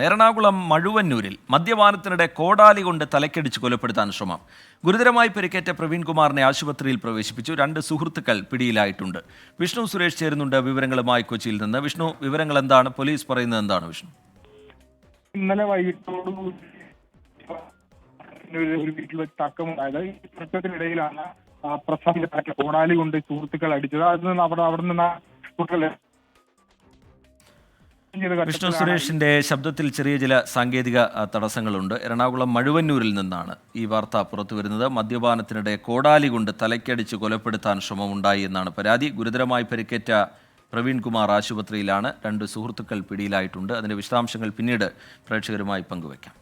എറണാകുളം മഴുവന്നൂരിൽ മദ്യപാനത്തിനിടെ കോടാലി കൊണ്ട് തലക്കടിച്ച് കൊലപ്പെടുത്താൻ ശ്രമം. ഗുരുതരമായി പരിക്കേറ്റ പ്രവീൺകുമാറിനെ ആശുപത്രിയിൽ പ്രവേശിപ്പിച്ചു. 2 സുഹൃത്തുക്കൾ പിടിയിലായിട്ടുണ്ട്. വിഷ്ണു സുരേഷ് ചേരുന്നുണ്ട് വിവരങ്ങളുമായി കൊച്ചിയിൽ നിന്ന്. വിഷ്ണു, വിവരങ്ങൾ എന്താണ്? പോലീസ് പറയുന്നത് എന്താണ്? വിഷ്ണു, ഇന്നലെ വൈകിട്ടോട് ഒരു വീട്ടിൽ വെച്ച് തർക്കമുണ്ടായത്. ഈ തർക്കത്തിനിടയിലാണ് പ്രസാദിന്റെ കോടാലി കൊണ്ട് സുഹൃത്തുക്കൾ അടിച്ചത്. അവിടെ നിന്ന് വിഷ്ണു സുരേഷിന്റെ ശബ്ദത്തിൽ ചെറിയ ചില സാങ്കേതിക തടസ്സങ്ങളുണ്ട്. എറണാകുളം മഴുവന്നൂരിൽ നിന്നാണ് ഈ വാർത്ത പുറത്തു വരുന്നത്. മദ്യപാനത്തിനിടെ കോടാലി കൊണ്ട് തലയ്ക്കടിച്ച് കൊലപ്പെടുത്താൻ ശ്രമമുണ്ടായി എന്നാണ് പരാതി. ഗുരുതരമായി പരിക്കേറ്റ പ്രവീൺകുമാർ ആശുപത്രിയിലാണ്. 2 സുഹൃത്തുക്കൾ പിടിയിലായിട്ടുണ്ട്. അതിന്റെ വിശദാംശങ്ങൾ പിന്നീട് പ്രേക്ഷകരുമായി പങ്കുവയ്ക്കാം.